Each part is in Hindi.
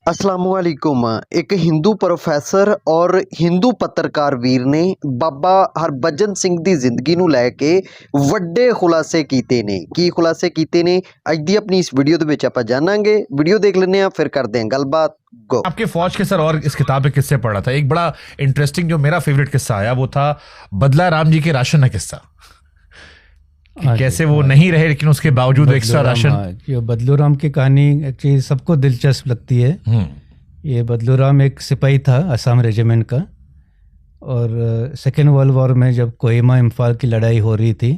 असलामुअलैकुम। एक हिंदू प्रोफैसर और हिंदू पत्रकार वीर ने बाबा हरभजन सिंह ਦੀ ਜ਼ਿੰਦਗੀ ਨੂੰ ਲੈ ਕੇ ਵੱਡੇ ਖੁਲਾਸੇ ਕੀਤੇ ਨੇ। ਕੀ ਖੁਲਾਸੇ ਕੀਤੇ ਨੇ ਅੱਜ ਦੀ ਆਪਣੀ ਇਸ ਵੀਡੀਓ ਦੇ ਵਿੱਚ ਆਪਾਂ ਜਾਣਾਂਗੇ। ਵੀਡੀਓ ਦੇਖ ਲੈਂਦੇ ਆ ਫਿਰ ਕਰਦੇ ਹਾਂ ਗੱਲਬਾत। गो आपके फौज के सर और इस किताब में किस्से पढ़ रहा था। एक बड़ा इंटरेस्टिंग जो मेरा फेवरेट किस्सा आया वो था बदला राम जी के राशन का किस्सा कि कैसे वो नहीं रहे लेकिन उसके बावजूद एक्स्ट्रा राशन। ये बदलू राम की कहानी एक्चुअली सबको दिलचस्प लगती है। ये बदलू राम एक सिपाही था असम रेजिमेंट का, और सेकेंड वर्ल्ड वॉर में जब कोहिमा इम्फाल की लड़ाई हो रही थी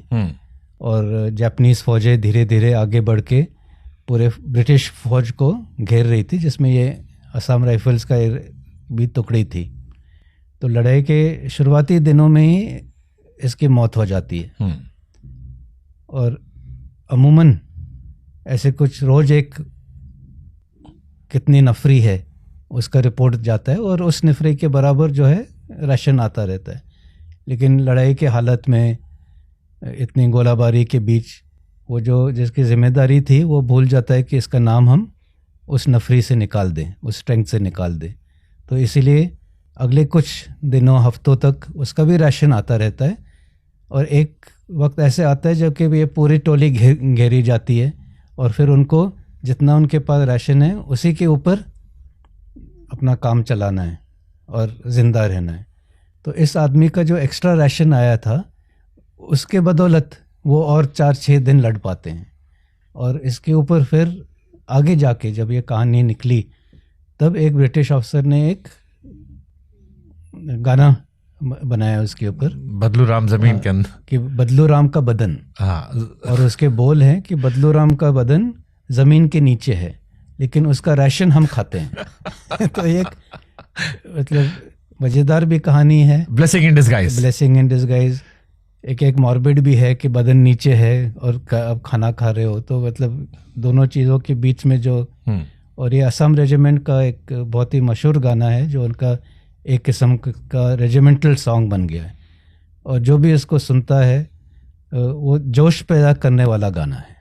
और जापानीज फौजें धीरे धीरे आगे बढ़ के पूरे ब्रिटिश फौज को घेर रही थी, जिसमें ये असम राइफल्स का भी टुकड़ी थी, तो लड़ाई के शुरुआती दिनों में ही इसकी मौत हो जाती है। और अमूमन ऐसे कुछ रोज एक कितनी नफरी है उसका रिपोर्ट जाता है और उस नफरी के बराबर जो है राशन आता रहता है। लेकिन लड़ाई के हालत में इतनी गोलाबारी के बीच वो जो जिसकी जिम्मेदारी थी वो भूल जाता है कि इसका नाम हम उस नफरी से निकाल दें, उस टैंक से निकाल दें। तो इसीलिए अगले कुछ दिनों हफ्तों तक उसका भी राशन आता रहता है। और एक वक्त ऐसे आता है जबकि ये पूरी टोली घेरी जाती है और फिर उनको जितना उनके पास राशन है उसी के ऊपर अपना काम चलाना है और ज़िंदा रहना है। तो इस आदमी का जो एक्स्ट्रा राशन आया था उसके बदौलत वो और 4-6 दिन लड़ पाते हैं। और इसके ऊपर फिर आगे जाके जब ये कहानी निकली तब एक ब्रिटिश अफसर ने एक गाना बनाया उसके ऊपर, बदलू राम जमीन के अंदर, कि बदलू राम का बदन। और उसके बोल हैं कि बदलू राम का बदन जमीन के नीचे है लेकिन उसका राशन हम खाते हैं। तो एक मतलब मजेदार भी कहानी है, blessing in disguise. Blessing in disguise. एक मॉर्बिड भी है कि बदन नीचे है और अब खाना खा रहे हो, तो मतलब दोनों चीज़ों के बीच में जो। और ये असम रेजिमेंट का एक बहुत ही मशहूर गाना है जो उनका एक किस्म का रेजिमेंटल सॉन्ग बन गया है, और जो भी इसको सुनता है वो जोश पैदा करने वाला गाना है।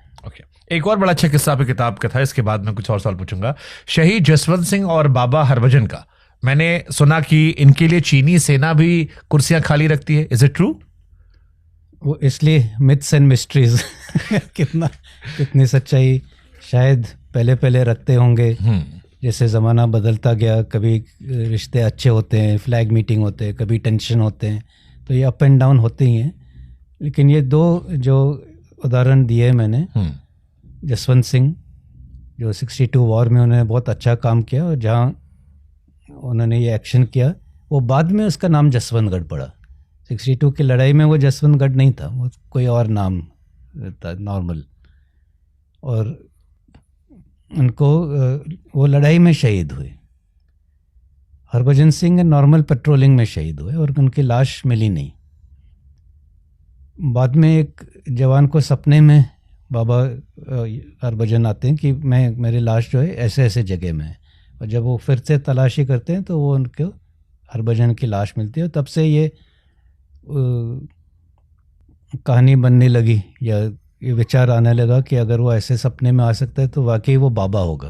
एक और बड़ा अच्छा किस्सा आपकी किताब का था, इसके बाद मैं कुछ और सवाल पूछूंगा। शहीद जसवंत सिंह और बाबा हरभजन का मैंने सुना कि इनके लिए चीनी सेना भी कुर्सियां खाली रखती है, इज इट ट्रू? वो इसलिए मिथ्स एंड मिस्ट्रीज कितनी सच्चाई शायद पहले पहले रखते होंगे। जैसे ज़माना बदलता गया, कभी रिश्ते अच्छे होते हैं, फ्लैग मीटिंग होते हैं, कभी टेंशन होते हैं, तो ये अप एंड डाउन होते ही हैं। लेकिन ये दो जो उदाहरण दिए मैंने, जसवंत सिंह जो 62 वॉर में उन्होंने बहुत अच्छा काम किया और जहाँ उन्होंने ये एक्शन किया वो बाद में उसका नाम जसवंतगढ़ पड़ा। 62 की लड़ाई में वो जसवंतगढ़ नहीं था, वो कोई और नाम था नॉर्मल। और उनको वो लड़ाई में शहीद हुए। हरभजन सिंह नॉर्मल पेट्रोलिंग में शहीद हुए और उनकी लाश मिली नहीं। बाद में एक जवान को सपने में बाबा हरभजन आते हैं कि मेरी लाश जो है ऐसे ऐसे जगह में है, और जब वो फिर से तलाशी करते हैं तो वो उनको हरभजन की लाश मिलती है। तब से ये कहानी बनने लगी या ये विचार आने लगा कि अगर वो ऐसे सपने में आ सकता है तो वाकई वो बाबा होगा।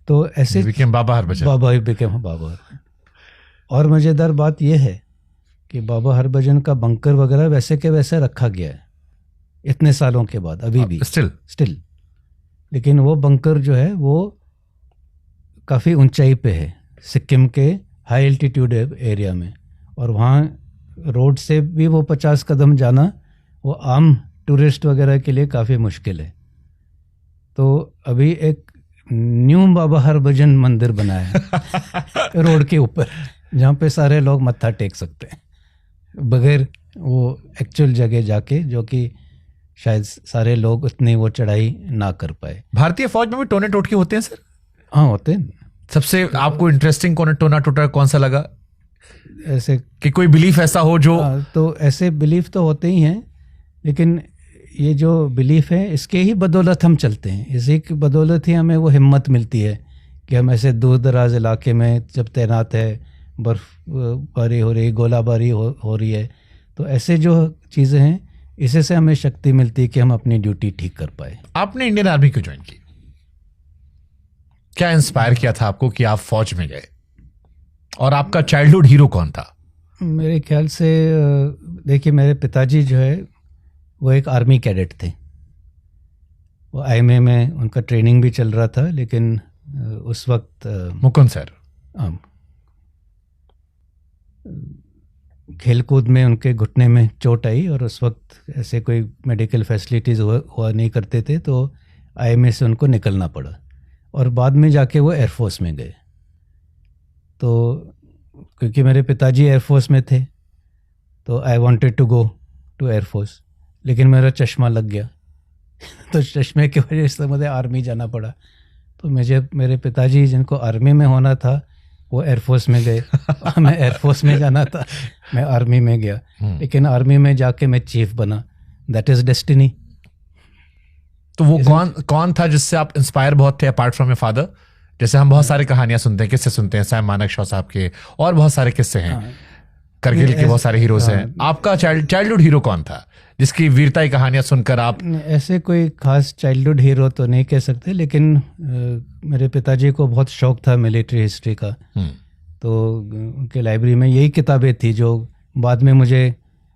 तो ऐसे बाबा हरभजन, बाबा ही बिकेम बाबा। और मज़ेदार बात यह है कि बाबा हरभजन का बंकर वगैरह वैसे के वैसे रखा गया है इतने सालों के बाद, अभी भी स्टिल। लेकिन वो बंकर जो है वो काफ़ी ऊंचाई पे है, सिक्किम के हाई एल्टीट्यूड एरिया में, और वहाँ रोड से भी वो 50 कदम जाना वो आम टूरिस्ट वगैरह के लिए काफ़ी मुश्किल है। तो अभी एक न्यू बाबा हरभजन मंदिर बना है रोड के ऊपर, जहाँ पे सारे लोग मत्था टेक सकते हैं बगैर वो एक्चुअल जगह जाके, जो कि शायद सारे लोग उतनी वो चढ़ाई ना कर पाए। भारतीय फौज में भी टोने टोटके होते हैं सर? हाँ होते हैं। सबसे आपको इंटरेस्टिंग टोना टोटा कौन सा लगा? ऐसे कि कोई बिलीफ ऐसा हो जो तो ऐसे बिलीफ तो होते ही हैं, लेकिन ये जो बिलीफ है इसके ही बदौलत हम चलते हैं। इसी की बदौलत ही हमें वो हिम्मत मिलती है कि हम ऐसे दूर दराज इलाके में जब तैनात है, बर्फबारी हो रही, गोलाबारी हो रही है, तो ऐसे जो चीज़ें हैं इसी से हमें शक्ति मिलती है कि हम अपनी ड्यूटी ठीक कर पाए। आपने इंडियन आर्मी क्यों ज्वाइन की? क्या इंस्पायर किया था आपको कि आप फौज में गए, और आपका चाइल्डहुड हीरो कौन था? मेरे ख्याल से देखिए, मेरे पिताजी जो है वो एक आर्मी कैडेट थे। वो IMA में उनका ट्रेनिंग भी चल रहा था, लेकिन उस वक्त मुकुंद सर खेलकूद में उनके घुटने में चोट आई, और उस वक्त ऐसे कोई मेडिकल फैसिलिटीज़ हुआ नहीं करते थे, तो IMA से उनको निकलना पड़ा, और बाद में जाके वो एयरफोर्स में गए। तो क्योंकि मेरे पिताजी एयरफोर्स में थे, तो I wanted to go to air force, लेकिन मेरा चश्मा लग गया तो चश्मे की वजह से मुझे आर्मी जाना पड़ा। तो मेरे पिताजी जिनको आर्मी में होना था वो एयरफोर्स में गए मैं एयरफोर्स में जाना था, मैं आर्मी में गया, लेकिन आर्मी में जाके मैं चीफ बना। That is destiny. तो वो कौन था जिससे आप इंस्पायर बहुत थे अपार्ट फ्रॉम योर फादर? जैसे हम बहुत सारी कहानियां सुनते हैं, किस्से सुनते हैं, सैम मानेकशॉ साहब के, और बहुत सारे किस्से हैं, करगिल के बहुत सारे हीरोज हैं। आपका चाइल्डहुड हीरो कौन था जिसकी वीरता की कहानियां सुनकर आप? ऐसे कोई खास चाइल्डहुड हीरो तो नहीं कह सकते, लेकिन मेरे पिताजी को बहुत शौक था मिलिट्री हिस्ट्री का, तो उनके लाइब्रेरी में यही किताबें थी जो बाद में मुझे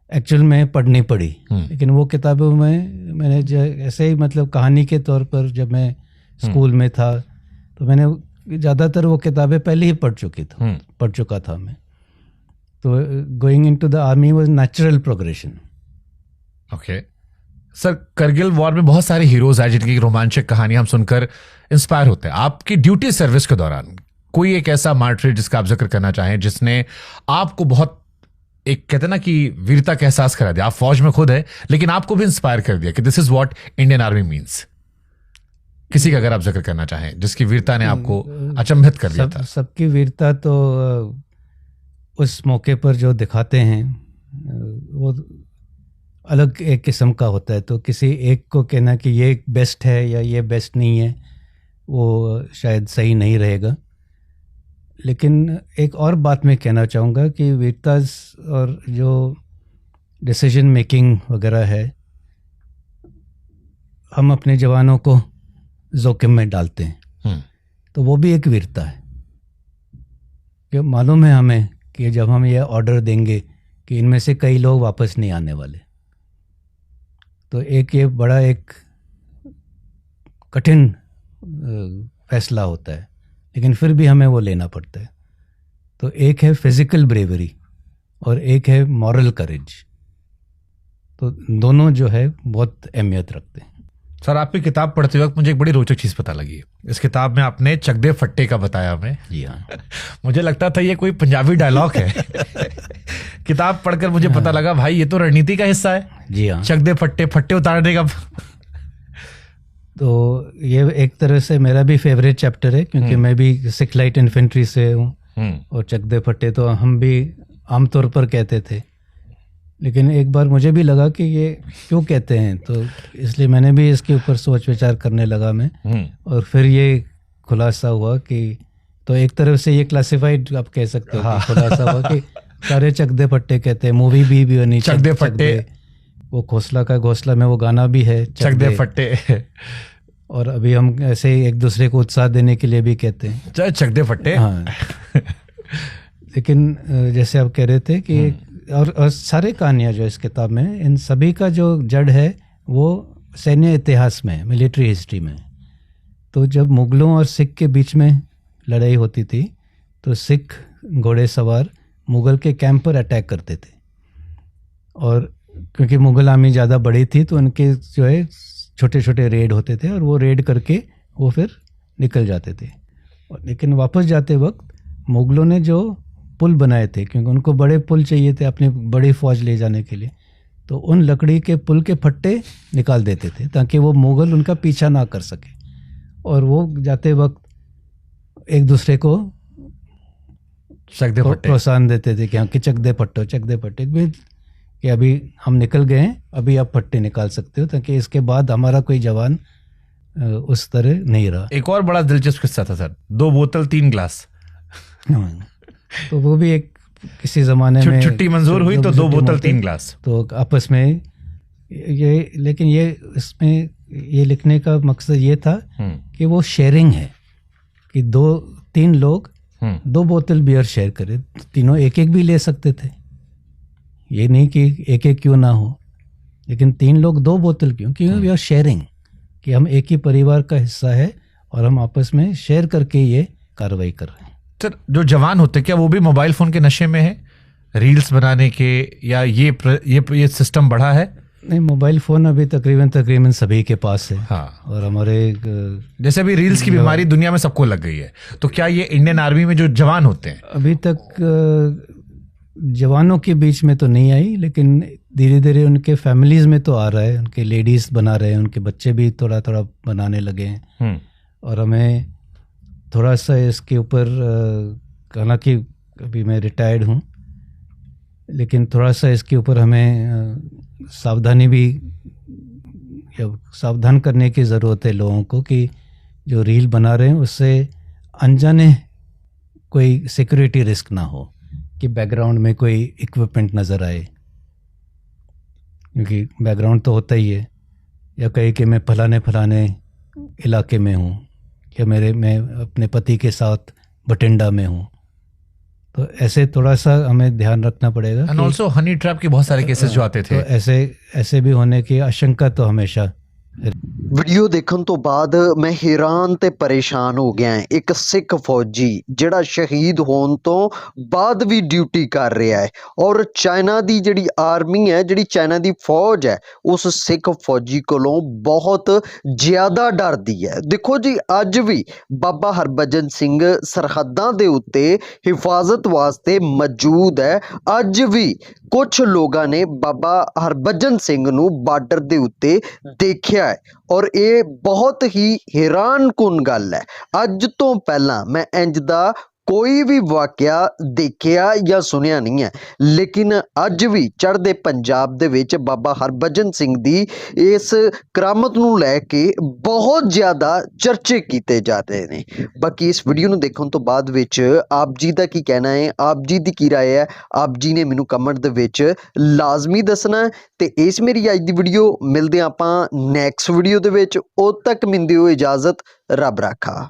एक्चुअल में पढ़नी पड़ी। लेकिन वो किताबों में मैंने ऐसे ही मतलब कहानी के तौर पर जब मैं स्कूल में था तो मैंने ज़्यादातर वो किताबें पहले ही पढ़ चुका था मैं। तो going into the army was natural progression. Okay sir, Kargil war में बहुत सारे हीरोज आए जिनकी रोमांचक कहानी हम सुनकर इंस्पायर होते हैं। आपकी ड्यूटी सर्विस के दौरान कोई एक ऐसा मार्टरी जिसका आप जिक्र करना चाहें, जिसने आपको बहुत एक कहते ना कि वीरता का एहसास करा दिया? आप फौज में खुद है, लेकिन आपको भी इंस्पायर कर दिया कि this is what Indian army means. किसी का अगर आप जिक्र करना चाहें जिसकी वीरता ने आपको अचंभित कर दिया था। सबकी वीरता तो उस मौके पर जो दिखाते हैं वो अलग एक किस्म का होता है। तो किसी एक को कहना कि ये बेस्ट है या ये बेस्ट नहीं है वो शायद सही नहीं रहेगा। लेकिन एक और बात मैं कहना चाहूँगा कि वीरता और जो डिसीजन मेकिंग वगैरह है, हम अपने जवानों को जोखिम में डालते हैं, तो वो भी एक वीरता है। कि मालूम है हमें कि जब हम ये ऑर्डर देंगे कि इनमें से कई लोग वापस नहीं आने वाले, तो ये बड़ा एक कठिन फैसला होता है, लेकिन फिर भी हमें वो लेना पड़ता है। तो एक है फिजिकल ब्रेवरी और एक है मॉरल करेज। तो दोनों जो है बहुत अहमियत रखते हैं। सर, आपकी किताब पढ़ते वक्त मुझे एक बड़ी रोचक चीज पता लगी। इस किताब में आपने चक दे फट्टे का बताया हमें। जी हाँ। मुझे लगता था ये कोई पंजाबी डायलॉग है। किताब पढ़कर मुझे पता लगा भाई ये तो रणनीति का हिस्सा है। जी हाँ। चक दे फट्टे, फट्टे उतारने का। तो ये एक तरह से मेरा भी फेवरेट चैप्टर है, क्योंकि मैं भी सिख लाइट इन्फेंट्री से हूँ, और चक दे फट्टे तो हम भी आमतौर पर कहते थे। लेकिन एक बार मुझे भी लगा कि ये क्यों कहते हैं, तो इसलिए मैंने भी इसके ऊपर सोच विचार करने लगा मैं, और फिर ये खुलासा हुआ कि तो एक तरफ से ये क्लासिफाइड आप कह सकते हो। खुलासा हुआ कि सारे चक दे फट्टे कहते हैं। मूवी भी बनी चक दे फट्टे, वो घोसला का घोसला में वो गाना भी है चक दे फट्टे। और अभी हम ऐसे ही एक दूसरे को उत्साह देने के लिए भी कहते हैं चाहे चक दे फट्टे। हाँ। लेकिन जैसे आप कह रहे थे कि और सारे कहानियाँ जो इस किताब में, इन सभी का जो जड़ है वो सैन्य इतिहास में, मिलिट्री हिस्ट्री में। तो जब मुगलों और सिख के बीच में लड़ाई होती थी तो सिख घोड़े सवार मुगल के कैंप पर अटैक करते थे, और क्योंकि मुगल आर्मी ज़्यादा बड़ी थी तो उनके जो है छोटे छोटे रेड होते थे, और वो रेड करके वो फिर निकल जाते थे। लेकिन वापस जाते वक्त मुगलों ने जो पुल बनाए थे, क्योंकि उनको बड़े पुल चाहिए थे अपनी बड़ी फौज ले जाने के लिए, तो उन लकड़ी के पुल के फट्टे निकाल देते थे ताकि वो मुगल उनका पीछा ना कर सके। और वो जाते वक्त एक दूसरे को प्रोत्साहन देते थे कि हाँ कि चक दे फट्टो, चक दे फट्टे, कि अभी हम निकल गए हैं, अभी आप फट्टे निकाल सकते हो, ताकि इसके बाद हमारा कोई जवान उस तरह नहीं रहा। एक और बड़ा दिलचस्प किस्सा था सर, 2 बोतल 3 ग्लास। तो वो भी एक किसी जमाने में छुट्टी मंजूर हुई तो 2 बोतल 3 ग्लास। तो आपस में ये, लेकिन ये इसमें ये लिखने का मकसद ये था कि वो शेयरिंग है, कि 2-3 लोग हम्म। 2 बोतल बियर शेयर करें, तीनों एक एक भी ले सकते थे, ये नहीं कि एक एक क्यों ना हो, लेकिन 3 लोग 2 बोतल क्यों, क्योंकि वी आर शेयरिंग, कि हम एक ही परिवार का हिस्सा है और हम आपस में शेयर करके ये कार्रवाई कर रहे हैं। सर जो जवान होते हैं क्या वो भी मोबाइल फोन के नशे में है, रील्स बनाने के, या ये सिस्टम बढ़ा है? नहीं, मोबाइल फ़ोन अभी तकरीबन सभी के पास है। हाँ। और हमारे जैसे अभी रील्स की बीमारी दुनिया में सबको लग गई है, तो क्या ये इंडियन आर्मी में जो जवान होते हैं अभी तक जवानों के बीच में तो नहीं आई, लेकिन धीरे धीरे उनके फैमिलीज़ में तो आ रहा है, उनके लेडीज़ बना रहे हैं, उनके बच्चे भी थोड़ा थोड़ा बनाने लगे हैं। और हमें थोड़ा सा इसके ऊपर, हालांकि अभी मैं रिटायर्ड हूँ, लेकिन थोड़ा सा इसके ऊपर हमें सावधानी भी, या सावधान करने की ज़रूरत है लोगों को, कि जो रील बना रहे हैं उससे अनजाने कोई सिक्योरिटी रिस्क ना हो, कि बैकग्राउंड में कोई इक्विपमेंट नज़र आए, क्योंकि बैकग्राउंड तो होता ही है, या कहीं कि मैं फलाने इलाके में हूँ, या मैं अपने पति के साथ बठिंडा में हूँ, तो ऐसे थोड़ा सा हमें ध्यान रखना पड़ेगा। एंड ऑल्सो हनी ट्रैप के बहुत सारे केसेस जो आते थे, तो ऐसे भी होने की आशंका तो हमेशा। ਵੀਡੀਓ ਦੇਖਣ ਤੋਂ ਬਾਅਦ ਮੈਂ ਹੈਰਾਨ ਤੇ ਪਰੇਸ਼ਾਨ ਹੋ ਗਿਆ ਹਾਂ। ਇੱਕ ਸਿੱਖ ਫੌਜੀ ਜਿਹੜਾ ਸ਼ਹੀਦ ਹੋਣ ਤੋਂ ਬਾਅਦ ਵੀ ਡਿਊਟੀ ਕਰ ਰਿਹਾ ਹੈ, ਔਰ ਚਾਈਨਾ ਦੀ ਜਿਹੜੀ ਆਰਮੀ ਹੈ, ਜਿਹੜੀ ਚਾਈਨਾ ਦੀ ਫੌਜ ਹੈ, ਉਸ ਸਿੱਖ ਫੌਜੀ ਕੋਲੋਂ ਬਹੁਤ ਜ਼ਿਆਦਾ ਡਰਦੀ ਹੈ। ਦੇਖੋ ਜੀ, ਅੱਜ ਵੀ ਬਾਬਾ ਹਰਭਜਨ ਸਿੰਘ ਸਰਹੱਦਾਂ ਦੇ ਉੱਤੇ ਹਿਫਾਜ਼ਤ ਵਾਸਤੇ ਮੌਜੂਦ ਹੈ। ਅੱਜ ਵੀ ਕੁਝ ਲੋਕਾਂ ਨੇ ਬਾਬਾ ਹਰਭਜਨ ਸਿੰਘ ਨੂੰ ਬਾਰਡਰ ਦੇ ਉੱਤੇ ਦੇਖਿਆ ਹੈ, ਔਰ ਇਹ ਬਹੁਤ ਹੀ ਹੈਰਾਨਕੁਨ ਗੱਲ ਹੈ। ਅੱਜ ਤੋਂ ਪਹਿਲਾਂ ਮੈਂ ਇੰਜ ਦਾ ਕੋਈ ਵੀ ਵਾਕਿਆ ਦੇਖਿਆ ਜਾਂ ਸੁਣਿਆ ਨਹੀਂ ਹੈ, ਲੇਕਿਨ ਅੱਜ ਵੀ ਚੜ੍ਹਦੇ ਪੰਜਾਬ ਦੇ ਵਿੱਚ ਬਾਬਾ ਹਰਭਜਨ ਸਿੰਘ ਦੀ ਇਸ ਕਰਾਮਤ ਨੂੰ ਲੈ ਕੇ ਬਹੁਤ ਜ਼ਿਆਦਾ ਚਰਚੇ ਕੀਤੇ ਜਾ ਰਹੇ ਨੇ। ਬਾਕੀ ਇਸ ਵੀਡੀਓ ਨੂੰ ਦੇਖਣ ਤੋਂ ਬਾਅਦ ਵਿੱਚ ਆਪ ਜੀ ਦਾ ਕੀ ਕਹਿਣਾ ਹੈ, ਆਪ ਜੀ ਦੀ ਕੀ ਰਾਏ ਹੈ, ਆਪ ਜੀ ਨੇ ਮੈਨੂੰ ਕਮੈਂਟ ਦੇ ਵਿੱਚ ਲਾਜ਼ਮੀ ਦੱਸਣਾ। ਤੇ ਇਸ ਮੇਰੀ ਅੱਜ ਦੀ ਵੀਡੀਓ ਮਿਲਦੇ ਆਪਾਂ ਨੈਕਸਟ ਵੀਡੀਓ ਦੇ ਵਿੱਚ। ਉਦ ਤੱਕ ਮੈਨੂੰ ਦਿਓ ਇਜਾਜ਼ਤ, ਰੱਬ ਰਾਖਾ।